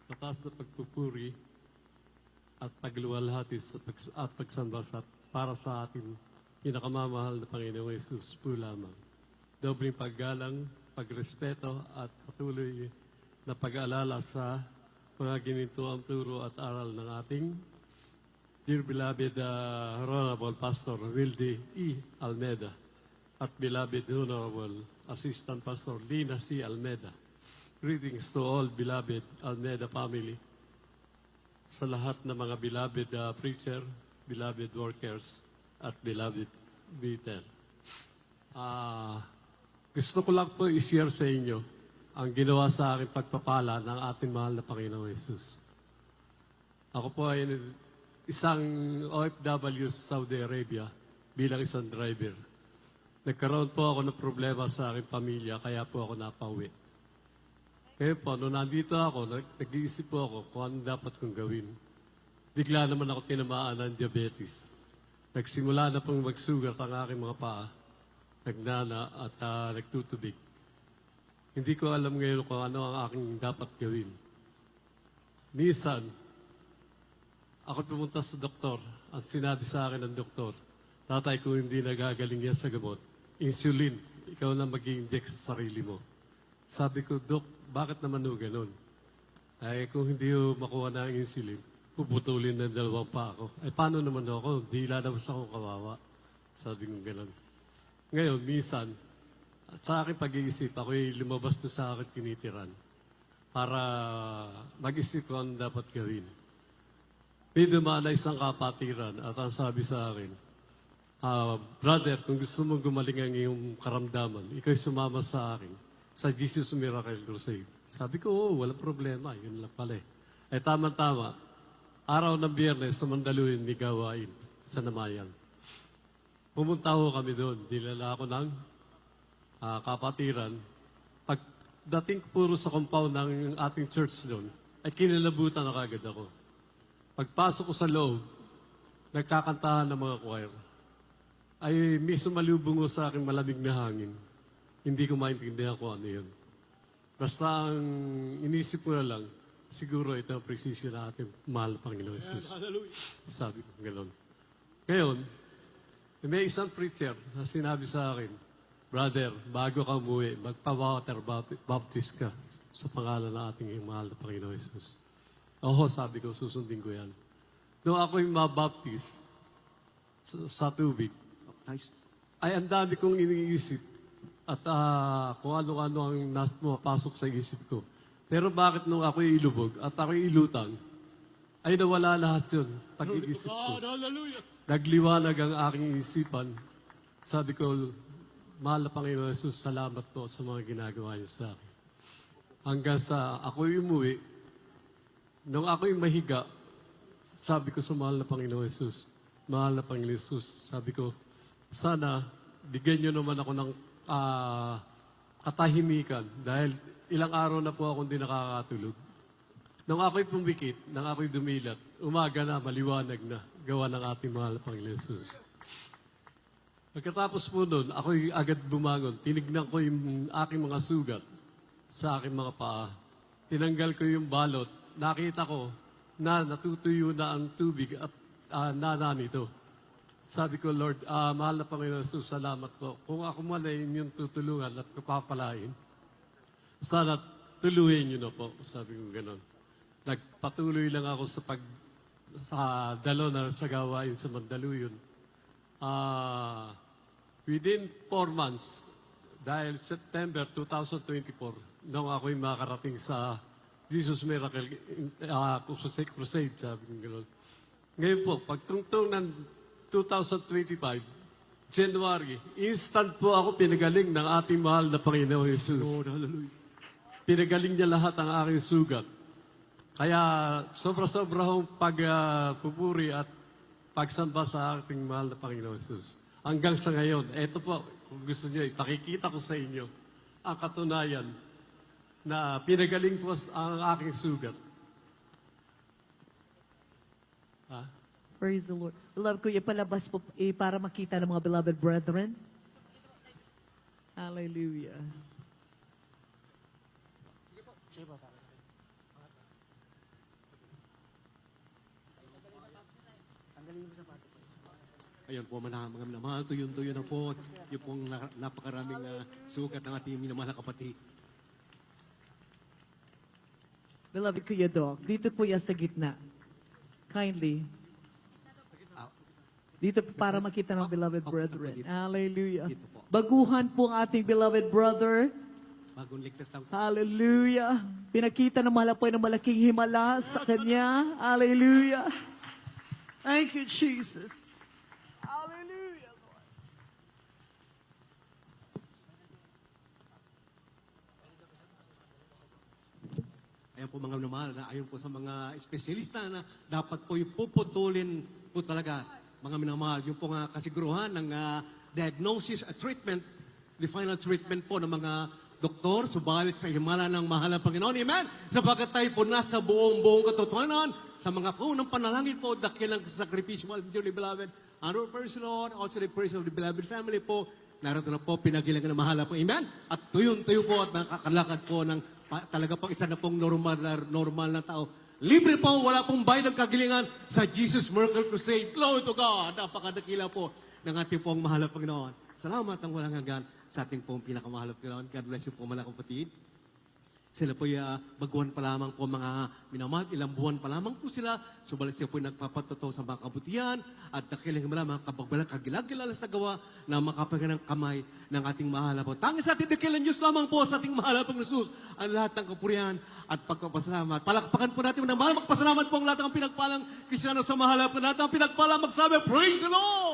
mataas na pagpupuri at pagluwalhati at pagsambasat para sa ating pinakamamahal na Panginoong Yesus po lamang. Dobling paggalang, pagrespeto at patuloy na pag-aalala sa mga ginintuang turo at aral ng ating dear beloved Honorable Pastor Wildy E. Almeda at beloved Honorable Assistant Pastor Lina C. Almeda. Greetings to all beloved Almeda family, sa lahat ng mga beloved preacher, beloved workers, at beloved Vitel. Gusto ko lang po i-share sa inyo ang ginawa sa akin pagpapala ng ating mahal na Panginoong Yesus. Ako po ay isang OFW sa Saudi Arabia bilang isang driver. Nagkaroon po ako ng problema sa aking pamilya, kaya po ako napauwi. Kaya po, nung nandito ako, nag-iisip po ako kung ano dapat kong gawin. Bigla naman ako tinamaan ng diabetes. Nagsimula na pong magsugat ang aking mga paa, nagnana at nagtutubig. Hindi ko alam ngayon kung ano ang aking dapat gawin. Minsan, ako pumunta sa doktor at sinabi sa akin ng doktor, tatay ko hindi nagagaling yan sa gamot. Insulin, ikaw na mag-i-inject sa sarili mo. Sabi ko, Dok, bakit naman o ganun? Ay, kung hindi o makuha na ang insulin, puputulin ng 2 pa ako. Ay, paano naman ako? Di lalabas ako kawawa. Sabi ko ganun. Ngayon, minsan, at sa aking pag-iisip, ako'y lumabas na sa akin tinitiran para mag-isip ko ang dapat gawin. May dumaan na isang kapatiran at ang sabi sa akin, brother, kung gusto mong gumaling ang iyong karamdaman, ikaw'y sumama sa akin sa Jesus Miracle Crusade. Sabi ko, oo, walang problema. Yun lang pala eh. Ay tama-tama, araw ng Biyernes, sa Mandaluyong, may gawain sa Namayan. Pumunta ho kami doon. Dilala ako ng kapatiran. Pagdating ko puro sa compound ng ating church doon, ay kinalabutan na kagad ako. Pagpasok ko sa loob, nagkakantahan ng mga choir. Ay may sumalubong ko sa akin malamig na hangin. Hindi ko maintindihan kung ano yun. Basta ang inisip ko na lang, siguro ito ang presisyon na ating mahal na Panginoon Jesus. Sabi ko gano'n. Ngayon, may isang preacher na sinabi sa akin, brother, bago ka umuwi, magpa-water baptist ka sa pangalan ng ating mahal na Panginoon Jesus. Oo, sabi ko, susundin ko yan. Noong ako'y mabaptist sa tubig, ay ang dami kong iniisip at kung ano-ano ang pumapasok sa isip ko. Pero bakit nung ako'y ilubog at ako'y ilutang, ay nawala lahat yun, pag-iisip ko. Nagliwanag ang aking isipan. Sabi ko, mahal na Panginoon Jesus, salamat po sa mga ginagawa niyo sa akin. Hanggang sa ako'y umuwi, nung ako'y mahiga, sabi ko sa mahal na Panginoon Jesus, mahal na Panginoon Jesus, sabi ko, sana bigyan niyo naman ako ng katahimikan dahil ilang araw na po akong hindi nakakatulog. Nung ako'y pumikit, nung ako'y dumilat, umaga na, maliwanag na, gawa ng ating mahal na Panginoon Jesus. Pagkatapos po nun, ako'y agad bumangon. Tinignan ko yung aking mga sugat sa aking mga paa. Tinanggal ko yung balot. Nakita ko na natutuyo na ang tubig at nananito. Sabi ko, Lord, mahal na Panginoon Jesus, salamat po. Kung ako man ay inyong tutulungan at kapapalain, sana tuluhin niyo na po. Sabi ko gano'n. Nagpatuloy lang ako sa dalo na sa gawain sa Mandaluyong. Within 4 months, dahil September 2024, nung ako'y makarating sa Jesus Miracle Crusade, sabi ko gano'n. Ngayon po, pagtungtong ng 2025, January, instant po ako pinagaling ng ating mahal na Panginoon Jesus. Lord, hallelujah. Pinagaling niya lahat ang aking sugat. Kaya sobra-sobra akong pagpupuri at pagsamba sa ating mahal na Panginoon Jesus. Hanggang sa ngayon, eto po, kung gusto niyo, ipakikita ko sa inyo ang katunayan na pinagaling po ang aking sugat. Praise the Lord. Beloved, kuya, palabas po para makita ng mga beloved brethren. Hallelujah. Ayun po, mga minamahal, tuyo-tuyo na po. Yung pong napakaraming sukat ng ating minamahal na kapatid. Beloved Kuya Doc, dito po yan sa gitna. Kindly. Dito po para makita ng beloved brethren. Hallelujah. Dito po. Baguhan po ang ating beloved brother. Bagong ligtas ng Hallelujah. Pinakita ng malapoy ng malaking himala sa kanya. Hallelujah. Thank you, Jesus. Hallelujah, Lord. Ayan po mga minamahal, na ayon po sa mga espesyalista na dapat po yung puputulin po talaga, mga minamahal, yung po nga kasiguruhan ng diagnosis at treatment, the final treatment po ng mga doktor, subalit sa himala ng mahal na Panginoon. Amen? Sapagkat tayo po nasa buong katotohanan, sa mga unang panalangin po, dakilang sakripisyo, dearly beloved, honor praise the Lord, also the praise of the beloved family po, narito na po, pinagilangan ng mahal po. Amen? At tuyo po at nakakalakad po ng talaga pong isa na pong normal na tao. Libre po, wala pong bayad ng kagilingan sa Jesus Miracle Crusade. Glory to God! Napakadakila po ng ating pong mahal na Panginoon. Salamat ang walang hanggan sa ating pong pinakamahal na Panginoon. God bless you po mga kapatid. Sila po baguhan pa lamang po mga minamahal. Ilang buwan pa lamang po sila. Subalit siya po nagpapatotoo sa mga kabutihan at dakilang mga kabagbalang kagilag-kilala sa gawa na makapagan ng kamay ng ating mahal po. Tangis sa ating dakilang Diyos lamang po sa ating mahal pang Jesus ang lahat ng kapurihan at pagpapasalamat. Palakpakan po natin ng mahal. Magpasalamat po ang lahat ng pinagpalang Kristyano sa mahal po natin. Ang pinagpalang magsabi, Praise the Lord!